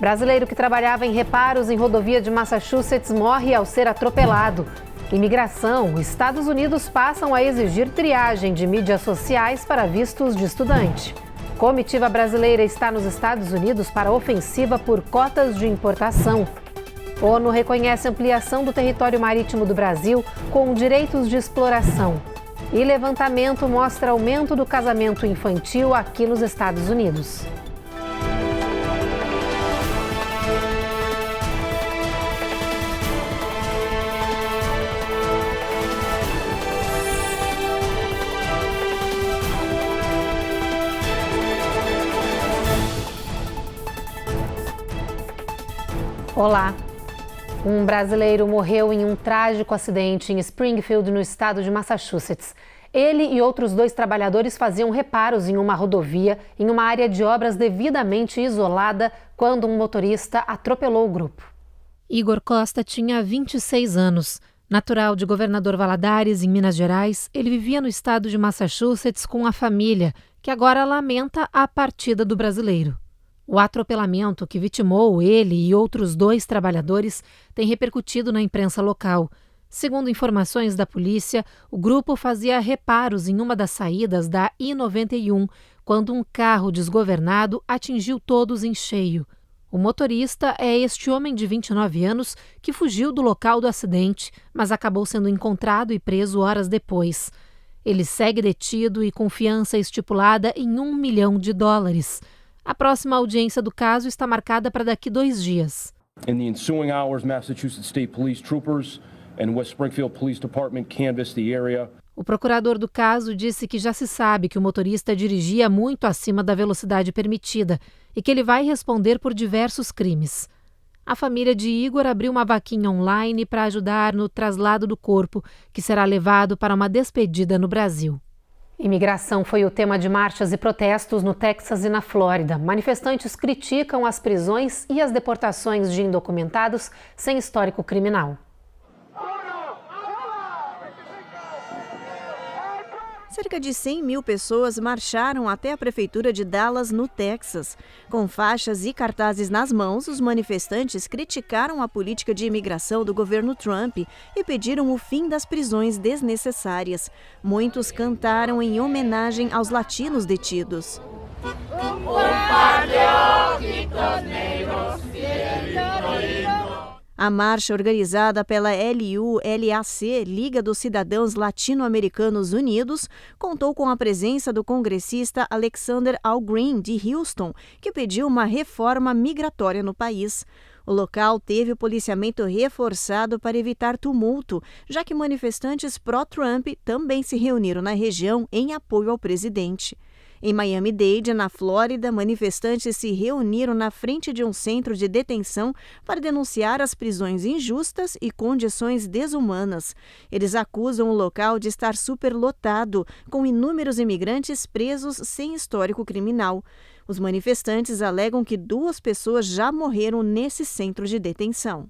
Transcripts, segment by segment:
Brasileiro que trabalhava em reparos em rodovia de Massachusetts morre ao ser atropelado. Imigração. Estados Unidos passam a exigir triagem de mídias sociais para vistos de estudante. Comitiva brasileira está nos Estados Unidos para ofensiva por cotas de importação. ONU reconhece ampliação do território marítimo do Brasil com direitos de exploração. E levantamento mostra aumento do casamento infantil aqui nos Estados Unidos. Olá! Um brasileiro morreu em um trágico acidente em Springfield, no estado de Massachusetts. Ele e outros 2 trabalhadores faziam reparos em uma rodovia, em uma área de obras devidamente isolada, quando um motorista atropelou o grupo. Igor Costa tinha 26 anos. Natural de Governador Valadares, em Minas Gerais, ele vivia no estado de Massachusetts com a família, que agora lamenta a partida do brasileiro. O atropelamento que vitimou ele e outros 2 trabalhadores tem repercutido na imprensa local. Segundo informações da polícia, o grupo fazia reparos em uma das saídas da I-91, quando um carro desgovernado atingiu todos em cheio. O motorista é este homem de 29 anos que fugiu do local do acidente, mas acabou sendo encontrado e preso horas depois. Ele segue detido e com fiança estipulada em $1 milhão. A próxima audiência do caso está marcada para daqui 2 dias. In the ensuing hours, Massachusetts State Police troopers and West Springfield Police Department canvassed the area. O procurador do caso disse que já se sabe que o motorista dirigia muito acima da velocidade permitida e que ele vai responder por diversos crimes. A família de Igor abriu uma vaquinha online para ajudar no traslado do corpo, que será levado para uma despedida no Brasil. Imigração foi o tema de marchas e protestos no Texas e na Flórida. Manifestantes criticam as prisões e as deportações de indocumentados sem histórico criminal. Cerca de 100 mil pessoas marcharam até a prefeitura de Dallas, no Texas. Com faixas e cartazes nas mãos, os manifestantes criticaram a política de imigração do governo Trump e pediram o fim das prisões desnecessárias. Muitos cantaram em homenagem aos latinos detidos. A marcha, organizada pela LULAC, Liga dos Cidadãos Latino-Americanos Unidos, contou com a presença do congressista Alexander Al Green, de Houston, que pediu uma reforma migratória no país. O local teve o policiamento reforçado para evitar tumulto, já que manifestantes pró-Trump também se reuniram na região em apoio ao presidente. Em Miami-Dade, na Flórida, manifestantes se reuniram na frente de um centro de detenção para denunciar as prisões injustas e condições desumanas. Eles acusam o local de estar superlotado, com inúmeros imigrantes presos sem histórico criminal. Os manifestantes alegam que 2 pessoas já morreram nesse centro de detenção.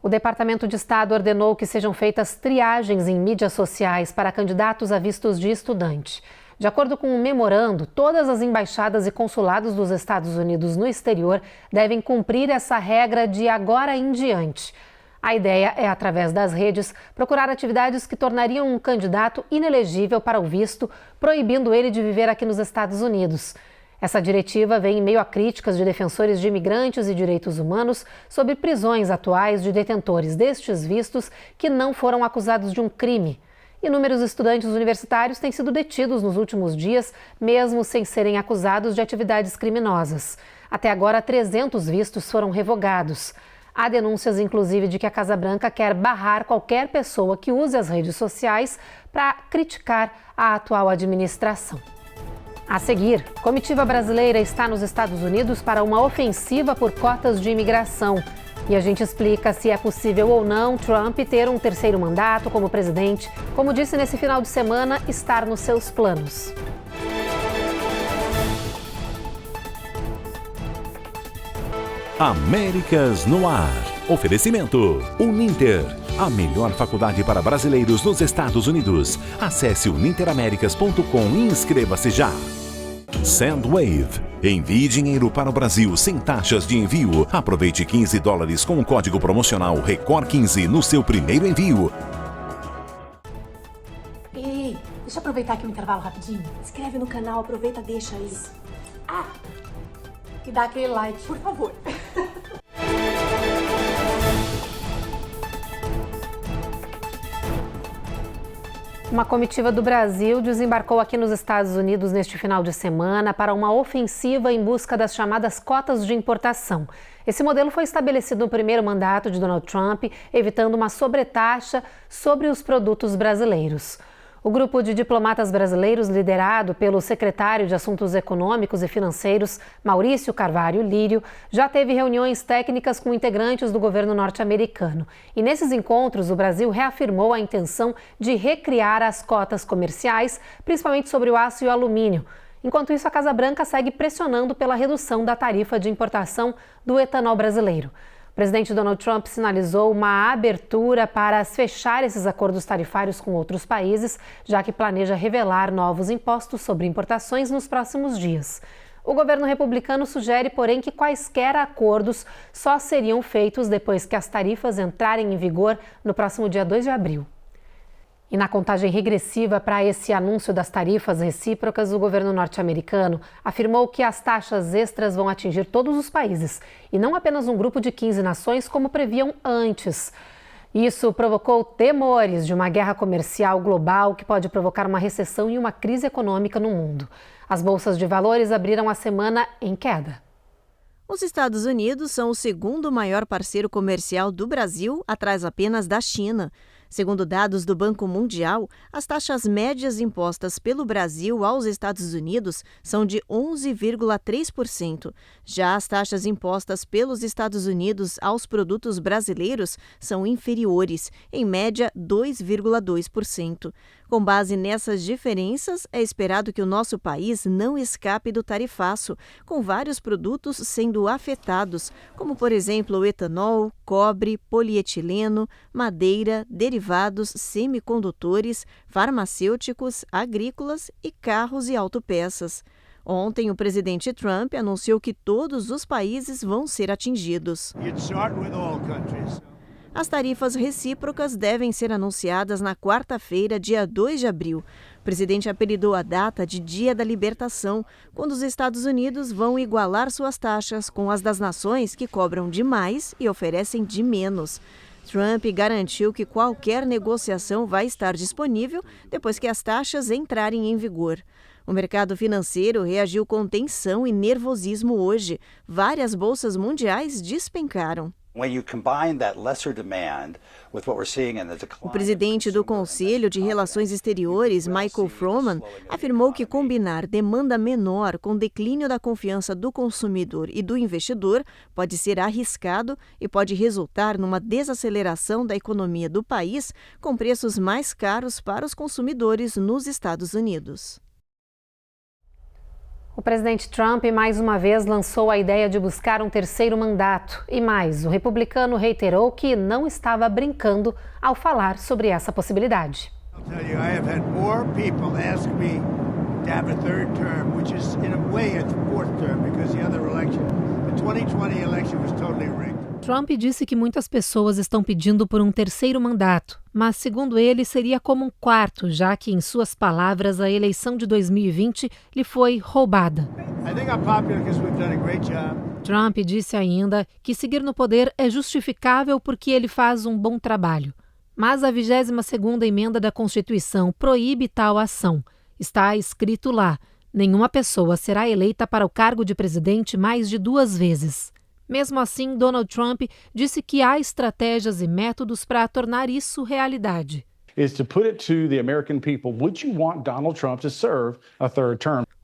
O Departamento de Estado ordenou que sejam feitas triagens em mídias sociais para candidatos a vistos de estudante. De acordo com um memorando, todas as embaixadas e consulados dos Estados Unidos no exterior devem cumprir essa regra de agora em diante. A ideia é, através das redes, procurar atividades que tornariam um candidato inelegível para o visto, proibindo ele de viver aqui nos Estados Unidos. Essa diretiva vem em meio a críticas de defensores de imigrantes e direitos humanos sobre prisões atuais de detentores destes vistos que não foram acusados de um crime. Inúmeros estudantes universitários têm sido detidos nos últimos dias, mesmo sem serem acusados de atividades criminosas. Até agora, 300 vistos foram revogados. Há denúncias, inclusive, de que a Casa Branca quer barrar qualquer pessoa que use as redes sociais para criticar a atual administração. A seguir, comitiva brasileira está nos Estados Unidos para uma ofensiva por cotas de imigração. E a gente explica se é possível ou não Trump ter um 3º mandato como presidente, como disse nesse final de semana, estar nos seus planos. Américas no Ar. Oferecimento Uninter, a melhor faculdade para brasileiros nos Estados Unidos. Acesse uninteramericas.com e inscreva-se já. Sandwave. Envie dinheiro para o Brasil sem taxas de envio. Aproveite $15 com o código promocional RECOR15 no seu primeiro envio. Ei, deixa eu aproveitar aqui o intervalo rapidinho. Inscreve no canal, aproveita, deixa isso. E dá aquele like, por favor. Uma comitiva do Brasil desembarcou aqui nos Estados Unidos neste final de semana para uma ofensiva em busca das chamadas cotas de importação. Esse modelo foi estabelecido no primeiro mandato de Donald Trump, evitando uma sobretaxa sobre os produtos brasileiros. O grupo de diplomatas brasileiros, liderado pelo secretário de Assuntos Econômicos e Financeiros, Maurício Carvalho Lírio, já teve reuniões técnicas com integrantes do governo norte-americano. E nesses encontros, o Brasil reafirmou a intenção de recriar as cotas comerciais, principalmente sobre o aço e o alumínio. Enquanto isso, a Casa Branca segue pressionando pela redução da tarifa de importação do etanol brasileiro. O presidente Donald Trump sinalizou uma abertura para fechar esses acordos tarifários com outros países, já que planeja revelar novos impostos sobre importações nos próximos dias. O governo republicano sugere, porém, que quaisquer acordos só seriam feitos depois que as tarifas entrarem em vigor no próximo dia 2 de abril. E na contagem regressiva para esse anúncio das tarifas recíprocas, o governo norte-americano afirmou que as taxas extras vão atingir todos os países e não apenas um grupo de 15 nações, como previam antes. Isso provocou temores de uma guerra comercial global que pode provocar uma recessão e uma crise econômica no mundo. As bolsas de valores abriram a semana em queda. Os Estados Unidos são o segundo maior parceiro comercial do Brasil, atrás apenas da China. Segundo dados do Banco Mundial, as taxas médias impostas pelo Brasil aos Estados Unidos são de 11,3%. Já as taxas impostas pelos Estados Unidos aos produtos brasileiros são inferiores, em média 2,2%. Com base nessas diferenças, é esperado que o nosso país não escape do tarifaço, com vários produtos sendo afetados, como, por exemplo, o etanol, cobre, polietileno, madeira, derivados, semicondutores, farmacêuticos, agrícolas e carros e autopeças. Ontem, o presidente Trump anunciou que todos os países vão ser atingidos. As tarifas recíprocas devem ser anunciadas na quarta-feira, dia 2 de abril. O presidente apelidou a data de Dia da Libertação, quando os Estados Unidos vão igualar suas taxas com as das nações que cobram de mais e oferecem de menos. Trump garantiu que qualquer negociação vai estar disponível depois que as taxas entrarem em vigor. O mercado financeiro reagiu com tensão e nervosismo hoje. Várias bolsas mundiais despencaram. O presidente do Conselho de Relações Exteriores, Michael Froman, afirmou que combinar demanda menor com declínio da confiança do consumidor e do investidor pode ser arriscado e pode resultar numa desaceleração da economia do país, com preços mais caros para os consumidores nos Estados Unidos. O presidente Trump, mais uma vez, lançou a ideia de buscar um terceiro mandato. E mais, o republicano reiterou que não estava brincando ao falar sobre essa possibilidade. Trump disse que muitas pessoas estão pedindo por um terceiro mandato, mas, segundo ele, seria como um quarto, já que, em suas palavras, a eleição de 2020 lhe foi roubada. Trump disse ainda que seguir no poder é justificável porque ele faz um bom trabalho. Mas a 22ª emenda da Constituição proíbe tal ação. Está escrito lá: nenhuma pessoa será eleita para o cargo de presidente mais de 2 vezes. Mesmo assim, Donald Trump disse que há estratégias e métodos para tornar isso realidade.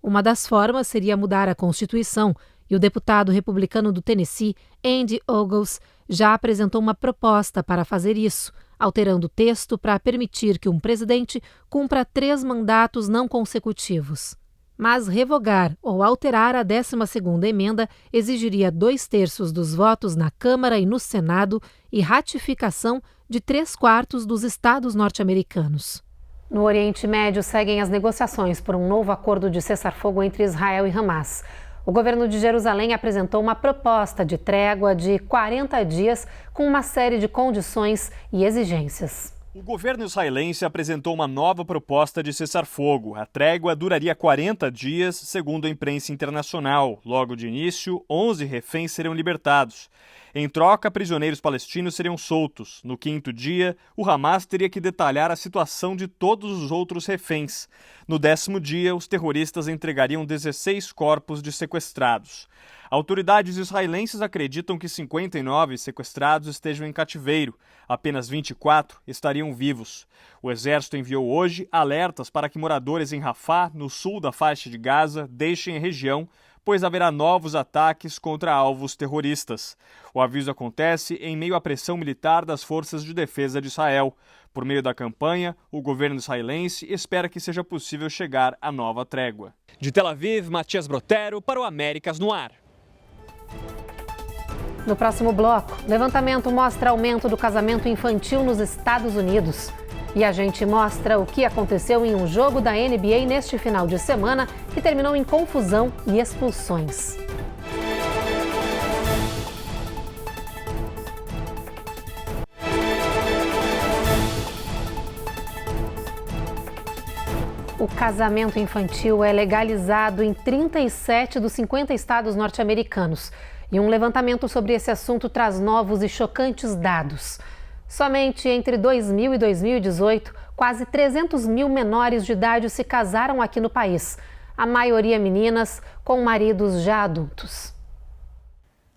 Uma das formas seria mudar a Constituição, e o deputado republicano do Tennessee, Andy Ogles, já apresentou uma proposta para fazer isso, alterando o texto para permitir que um presidente cumpra 3 mandatos não consecutivos. Mas revogar ou alterar a 12ª emenda exigiria 2/3 dos votos na Câmara e no Senado e ratificação de 3/4 dos estados norte-americanos. No Oriente Médio seguem as negociações por um novo acordo de cessar-fogo entre Israel e Hamas. O governo de Jerusalém apresentou uma proposta de trégua de 40 dias com uma série de condições e exigências. O governo israelense apresentou uma nova proposta de cessar-fogo. A trégua duraria 40 dias, segundo a imprensa internacional. Logo de início, 11 reféns serão libertados. Em troca, prisioneiros palestinos seriam soltos. No 5º dia, o Hamas teria que detalhar a situação de todos os outros reféns. No 10º dia, os terroristas entregariam 16 corpos de sequestrados. Autoridades israelenses acreditam que 59 sequestrados estejam em cativeiro. Apenas 24 estariam vivos. O exército enviou hoje alertas para que moradores em Rafah, no sul da faixa de Gaza, deixem a região, pois haverá novos ataques contra alvos terroristas. O aviso acontece em meio à pressão militar das forças de defesa de Israel. Por meio da campanha, o governo israelense espera que seja possível chegar à nova trégua. De Tel Aviv, Matias Brotero para o Américas no Ar. No próximo bloco, levantamento mostra aumento do casamento infantil nos Estados Unidos. E a gente mostra o que aconteceu em um jogo da NBA neste final de semana, que terminou em confusão e expulsões. O casamento infantil é legalizado em 37 dos 50 estados norte-americanos. E um levantamento sobre esse assunto traz novos e chocantes dados. Somente entre 2000 e 2018, quase 300 mil menores de idade se casaram aqui no país. A maioria meninas com maridos já adultos.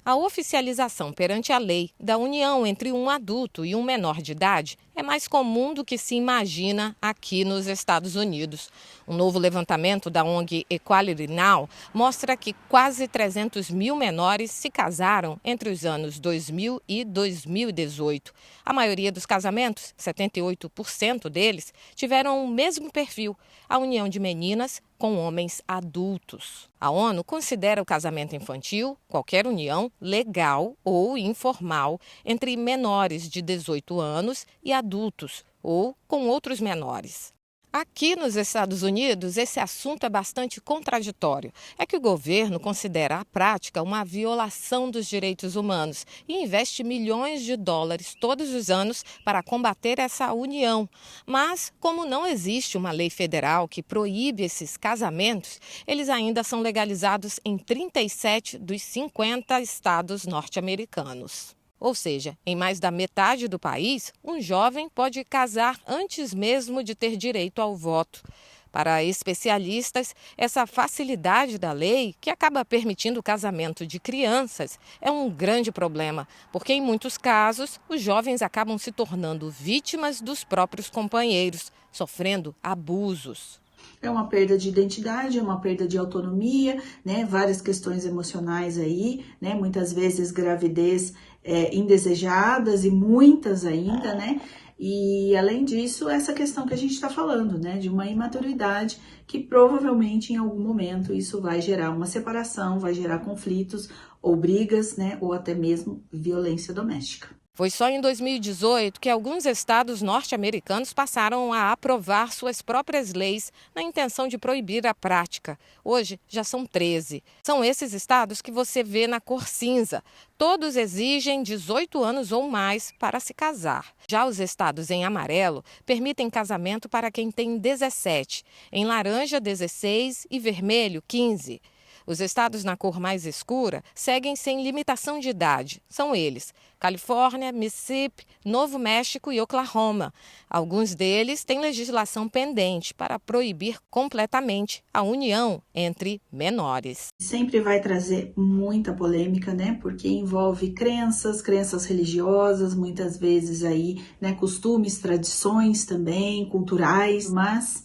A oficialização perante a lei da união entre um adulto e um menor de idade é mais comum do que se imagina aqui nos Estados Unidos. Um novo levantamento da ONG Equality Now mostra que quase 300 mil menores se casaram entre os anos 2000 e 2018. A maioria dos casamentos, 78% deles, tiveram o mesmo perfil, a união de meninas com homens adultos. A ONU considera o casamento infantil qualquer união legal ou informal entre menores de 18 anos e adultos ou com outros menores. Aqui nos Estados Unidos, esse assunto é bastante contraditório. É que o governo considera a prática uma violação dos direitos humanos e investe milhões de dólares todos os anos para combater essa união. Mas, como não existe uma lei federal que proíbe esses casamentos, eles ainda são legalizados em 37 dos 50 estados norte-americanos. Ou seja, em mais da metade do país, um jovem pode casar antes mesmo de ter direito ao voto. Para especialistas, essa facilidade da lei, que acaba permitindo o casamento de crianças, é um grande problema, porque em muitos casos os jovens acabam se tornando vítimas dos próprios companheiros, sofrendo abusos. É uma perda de identidade, é uma perda de autonomia, né? Várias questões emocionais aí, né? Muitas vezes gravidez indesejadas e muitas ainda, né? E além disso, essa questão que a gente está falando, né? De uma imaturidade que provavelmente em algum momento isso vai gerar uma separação, vai gerar conflitos ou brigas, né? Ou até mesmo violência doméstica. Foi só em 2018 que alguns estados norte-americanos passaram a aprovar suas próprias leis na intenção de proibir a prática. Hoje já são 13. São esses estados que você vê na cor cinza. Todos exigem 18 anos ou mais para se casar. Já os estados em amarelo permitem casamento para quem tem 17, em laranja 16 e vermelho 15. Os estados na cor mais escura seguem sem limitação de idade. São eles: Califórnia, Mississippi, Novo México e Oklahoma. Alguns deles têm legislação pendente para proibir completamente a união entre menores. Sempre vai trazer muita polêmica, né? Porque envolve crenças religiosas, muitas vezes aí, né, costumes, tradições também, culturais, mas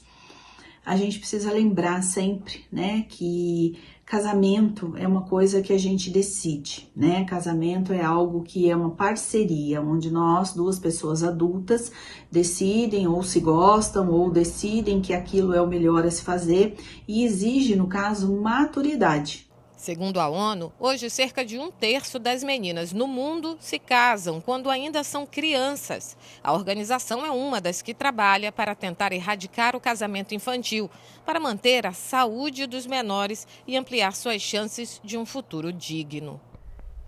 a gente precisa lembrar sempre, né, que casamento é uma coisa que a gente decide, né? Casamento é algo que é uma parceria, onde nós, duas pessoas adultas, decidem ou se gostam ou decidem que aquilo é o melhor a se fazer e exige, no caso, maturidade. Segundo a ONU, hoje cerca de 1/3 das meninas no mundo se casam quando ainda são crianças. A organização é uma das que trabalha para tentar erradicar o casamento infantil, para manter a saúde dos menores e ampliar suas chances de um futuro digno.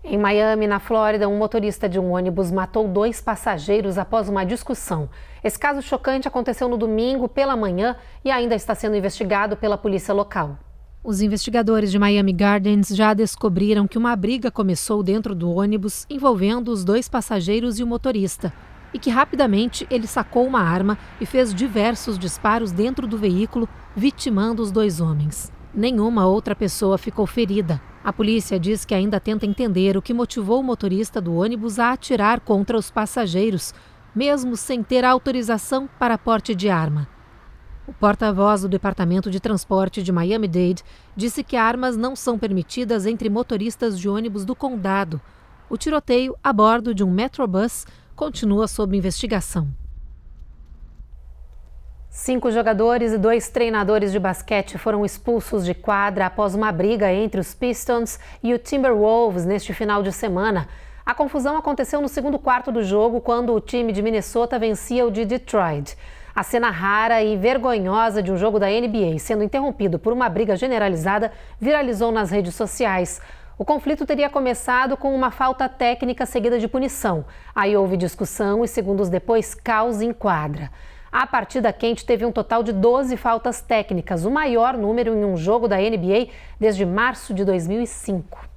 Em Miami, na Flórida, um motorista de um ônibus matou 2 passageiros após uma discussão. Esse caso chocante aconteceu no domingo pela manhã e ainda está sendo investigado pela polícia local. Os investigadores de Miami Gardens já descobriram que uma briga começou dentro do ônibus envolvendo os 2 passageiros e o motorista, e que rapidamente ele sacou uma arma e fez diversos disparos dentro do veículo, vitimando os 2 homens. Nenhuma outra pessoa ficou ferida. A polícia diz que ainda tenta entender o que motivou o motorista do ônibus a atirar contra os passageiros, mesmo sem ter autorização para porte de arma. O porta-voz do Departamento de Transporte de Miami-Dade disse que armas não são permitidas entre motoristas de ônibus do condado. O tiroteio a bordo de um Metrobus continua sob investigação. 5 jogadores e 2 treinadores de basquete foram expulsos de quadra após uma briga entre os Pistons e o Timberwolves neste final de semana. A confusão aconteceu no segundo quarto do jogo, quando o time de Minnesota vencia o de Detroit. A cena rara e vergonhosa de um jogo da NBA sendo interrompido por uma briga generalizada viralizou nas redes sociais. O conflito teria começado com uma falta técnica seguida de punição. Aí houve discussão e, segundos depois, caos em quadra. A partida quente teve um total de 12 faltas técnicas, o maior número em um jogo da NBA desde março de 2005.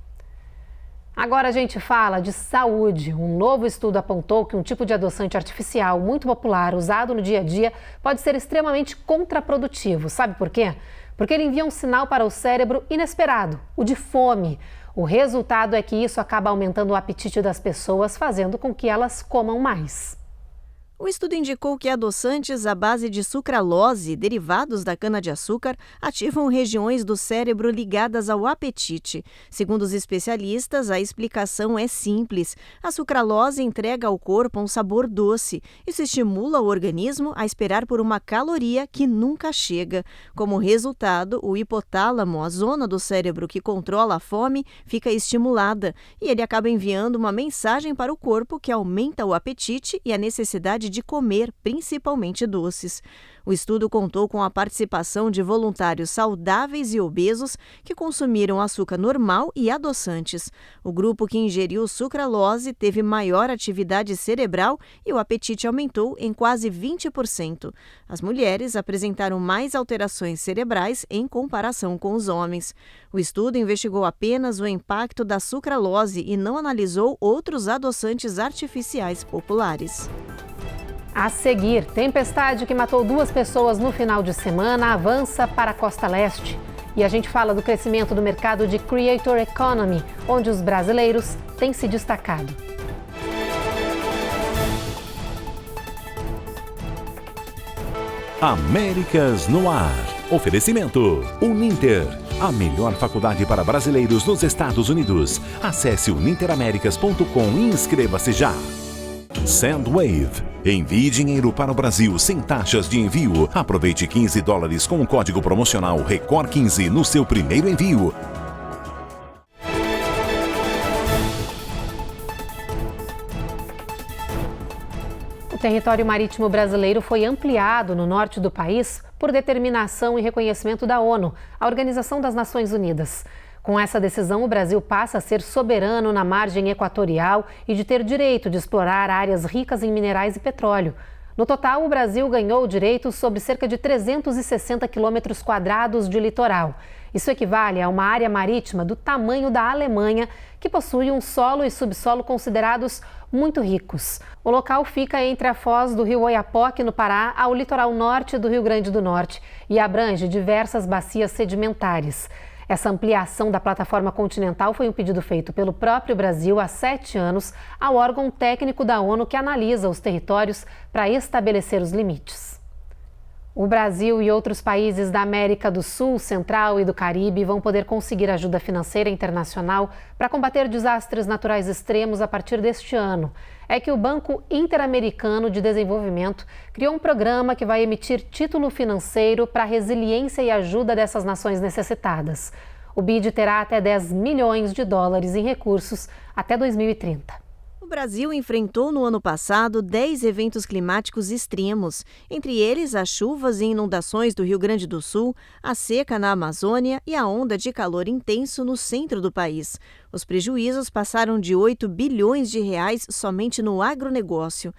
Agora a gente fala de saúde. Um novo estudo apontou que um tipo de adoçante artificial muito popular, usado no dia a dia, pode ser extremamente contraprodutivo. Sabe por quê? Porque ele envia um sinal para o cérebro inesperado, o de fome. O resultado é que isso acaba aumentando o apetite das pessoas, fazendo com que elas comam mais. O estudo indicou que adoçantes à base de sucralose, derivados da cana-de-açúcar, ativam regiões do cérebro ligadas ao apetite. Segundo os especialistas, a explicação é simples. A sucralose entrega ao corpo um sabor doce. Isso estimula o organismo a esperar por uma caloria que nunca chega. Como resultado, o hipotálamo, a zona do cérebro que controla a fome, fica estimulada e ele acaba enviando uma mensagem para o corpo que aumenta o apetite e a necessidade de comer, principalmente doces. O estudo contou com a participação de voluntários saudáveis e obesos que consumiram açúcar normal e adoçantes. O grupo que ingeriu sucralose teve maior atividade cerebral e o apetite aumentou em quase 20%. As mulheres apresentaram mais alterações cerebrais em comparação com os homens. O estudo investigou apenas o impacto da sucralose e não analisou outros adoçantes artificiais populares. A seguir, tempestade que matou 2 pessoas no final de semana avança para a costa leste. E a gente fala do crescimento do mercado de Creator Economy, onde os brasileiros têm se destacado. Américas no ar. Oferecimento Uninter, a melhor faculdade para brasileiros nos Estados Unidos. Acesse uninteraméricas.com e inscreva-se já. Sendwave. Envie dinheiro para o Brasil sem taxas de envio. Aproveite $15 com o código promocional RECOR15 no seu primeiro envio. O território marítimo brasileiro foi ampliado no norte do país por determinação e reconhecimento da ONU, a Organização das Nações Unidas. Com essa decisão, o Brasil passa a ser soberano na margem equatorial e de ter direito de explorar áreas ricas em minerais e petróleo. No total, o Brasil ganhou direitos sobre cerca de 360 quilômetros quadrados de litoral. Isso equivale a uma área marítima do tamanho da Alemanha, que possui um solo e subsolo considerados muito ricos. O local fica entre a foz do rio Oiapoque, no Pará, ao litoral norte do Rio Grande do Norte e abrange diversas bacias sedimentares. Essa ampliação da plataforma continental foi um pedido feito pelo próprio Brasil há 7 anos ao órgão técnico da ONU que analisa os territórios para estabelecer os limites. O Brasil e outros países da América do Sul, Central e do Caribe vão poder conseguir ajuda financeira internacional para combater desastres naturais extremos a partir deste ano. É que o Banco Interamericano de Desenvolvimento criou um programa que vai emitir título financeiro para a resiliência e ajuda dessas nações necessitadas. O BID terá até 10 milhões de dólares em recursos até 2030. O Brasil enfrentou no ano passado 10 eventos climáticos extremos, entre eles as chuvas e inundações do Rio Grande do Sul, a seca na Amazônia e a onda de calor intenso no centro do país. Os prejuízos passaram de 8 bilhões de reais somente no agronegócio.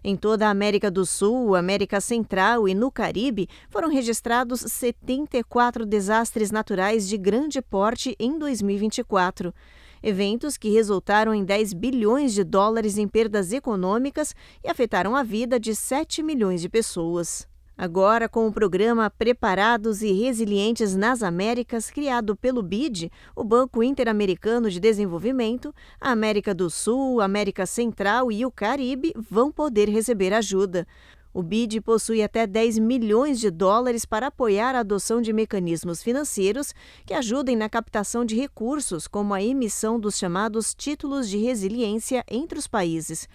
Em toda a América do Sul, América Central e no Caribe, foram registrados 74 desastres naturais de grande porte em 2024. Eventos que resultaram em 10 bilhões de dólares em perdas econômicas e afetaram a vida de 7 milhões de pessoas. Agora, com o programa Preparados e Resilientes nas Américas, criado pelo BID, o Banco Interamericano de Desenvolvimento, a América do Sul, a América Central e o Caribe vão poder receber ajuda. O BID possui até 10 milhões de dólares para apoiar a adoção de mecanismos financeiros que ajudem na captação de recursos, como a emissão dos chamados títulos de resiliência entre os países.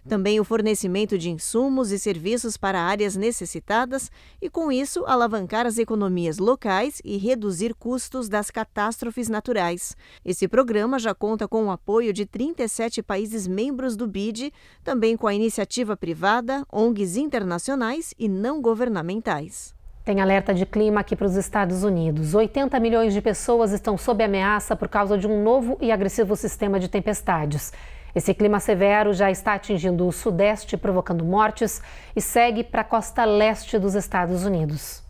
Também o fornecimento de insumos e serviços para áreas necessitadas e, com isso, alavancar as economias locais e reduzir custos das catástrofes naturais. Esse programa já conta com o apoio de 37 países membros do BID, também com a iniciativa privada, ONGs internacionais e não governamentais. Tem alerta de clima aqui para os Estados Unidos. 80 milhões de pessoas estão sob ameaça por causa de um novo e agressivo sistema de tempestades. Esse clima severo já está atingindo o Sudeste, provocando mortes, e segue para a costa leste dos Estados Unidos.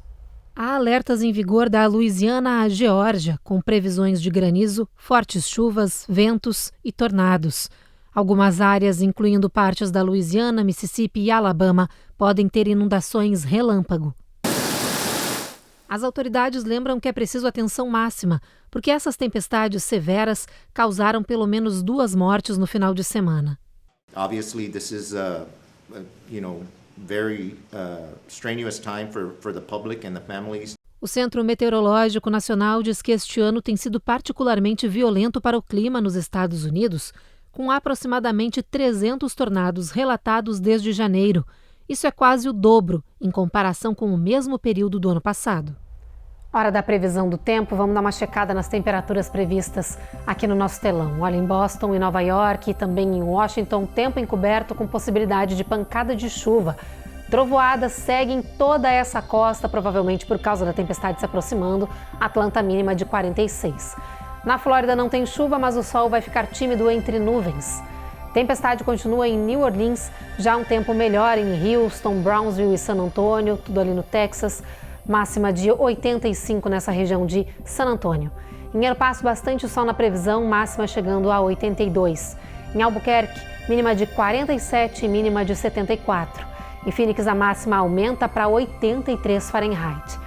Há alertas em vigor da Louisiana à Geórgia, com previsões de granizo, fortes chuvas, ventos e tornados. Algumas áreas, incluindo partes da Louisiana, Mississippi e Alabama, podem ter inundações relâmpago. As autoridades lembram que é preciso atenção máxima, porque essas tempestades severas causaram pelo menos 2 mortes no final de semana. Obviously, this is very strenuous time for the public and the families. O Centro Meteorológico Nacional diz que este ano tem sido particularmente violento para o clima nos Estados Unidos, com aproximadamente 300 tornados relatados desde janeiro. Isso é quase o dobro em comparação com o mesmo período do ano passado. Hora da previsão do tempo, vamos dar uma checada nas temperaturas previstas aqui no nosso telão. Olha, em Boston e Nova York e também em Washington, tempo encoberto com possibilidade de pancada de chuva. Trovoadas seguem toda essa costa, provavelmente por causa da tempestade se aproximando, Atlanta mínima de 46. Na Flórida não tem chuva, mas o sol vai ficar tímido entre nuvens. Tempestade continua em New Orleans, já um tempo melhor em Houston, Brownsville e San Antônio, tudo ali no Texas. Máxima de 85 nessa região de San Antônio. Em El Paso, bastante sol na previsão, máxima chegando a 82. Em Albuquerque, mínima de 47 e mínima de 74. Em Phoenix, a máxima aumenta para 83 Fahrenheit.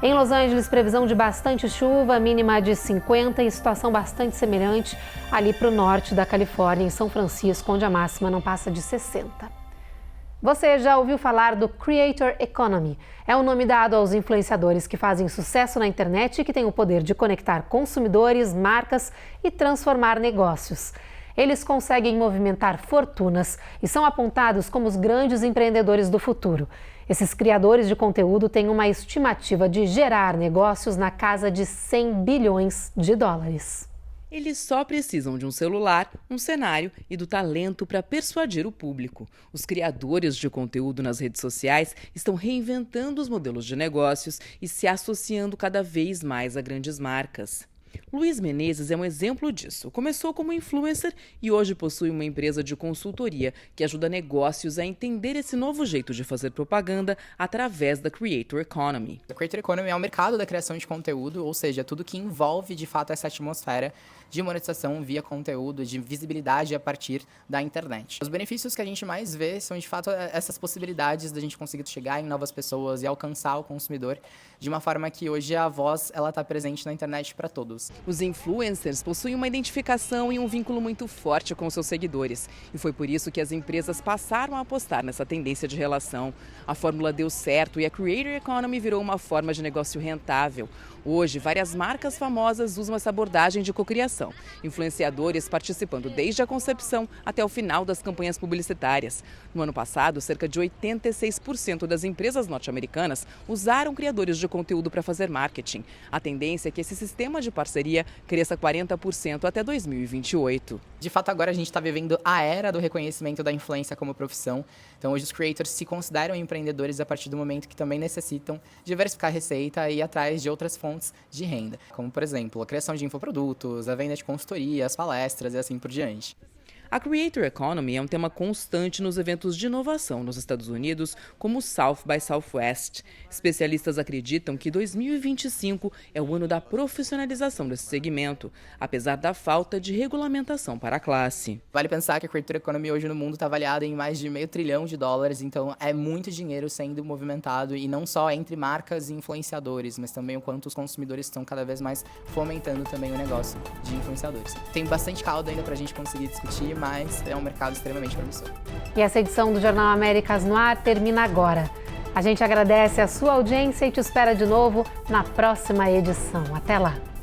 Em Los Angeles, previsão de bastante chuva, mínima de 50 e situação bastante semelhante ali para o norte da Califórnia, em São Francisco, onde a máxima não passa de 60. Você já ouviu falar do Creator Economy? É o nome dado aos influenciadores que fazem sucesso na internet e que têm o poder de conectar consumidores, marcas e transformar negócios. Eles conseguem movimentar fortunas e são apontados como os grandes empreendedores do futuro. Esses criadores de conteúdo têm uma estimativa de gerar negócios na casa de 100 bilhões de dólares. Eles só precisam de um celular, um cenário e do talento para persuadir o público. Os criadores de conteúdo nas redes sociais estão reinventando os modelos de negócios e se associando cada vez mais a grandes marcas. Luiz Menezes é um exemplo disso. Começou como influencer e hoje possui uma empresa de consultoria que ajuda negócios a entender esse novo jeito de fazer propaganda através da Creator Economy. A Creator Economy é o mercado da criação de conteúdo, ou seja, tudo que envolve de fato essa atmosfera de monetização via conteúdo, de visibilidade a partir da internet. Os benefícios que a gente mais vê são de fato essas possibilidades da gente conseguir chegar em novas pessoas e alcançar o consumidor de uma forma que hoje a voz ela está presente na internet para todos. Os influencers possuem uma identificação e um vínculo muito forte com seus seguidores. E foi por isso que as empresas passaram a apostar nessa tendência de relação. A fórmula deu certo e a Creator Economy virou uma forma de negócio rentável. Hoje, várias marcas famosas usam essa abordagem de cocriação, influenciadores participando desde a concepção até o final das campanhas publicitárias. No ano passado, cerca de 86% das empresas norte-americanas usaram criadores de conteúdo para fazer marketing. A tendência é que esse sistema de parceria cresça 40% até 2028. De fato, agora a gente está vivendo a era do reconhecimento da influência como profissão. Então, hoje os creators se consideram empreendedores a partir do momento que também necessitam diversificar a receita e ir atrás de outras fontes de renda, como, por exemplo, a criação de infoprodutos, a venda de consultorias, palestras e assim por diante. A Creator Economy é um tema constante nos eventos de inovação nos Estados Unidos, como o South by Southwest. Especialistas acreditam que 2025 é o ano da profissionalização desse segmento, apesar da falta de regulamentação para a classe. Vale pensar que a Creator Economy hoje no mundo está avaliada em mais de $500 bilhão, então é muito dinheiro sendo movimentado, e não só entre marcas e influenciadores, mas também o quanto os consumidores estão cada vez mais fomentando também o negócio de influenciadores. Tem bastante caldo ainda para a gente conseguir discutir, mas é um mercado extremamente promissor. E essa edição do Jornal Américas no Ar termina agora. A gente agradece a sua audiência e te espera de novo na próxima edição. Até lá!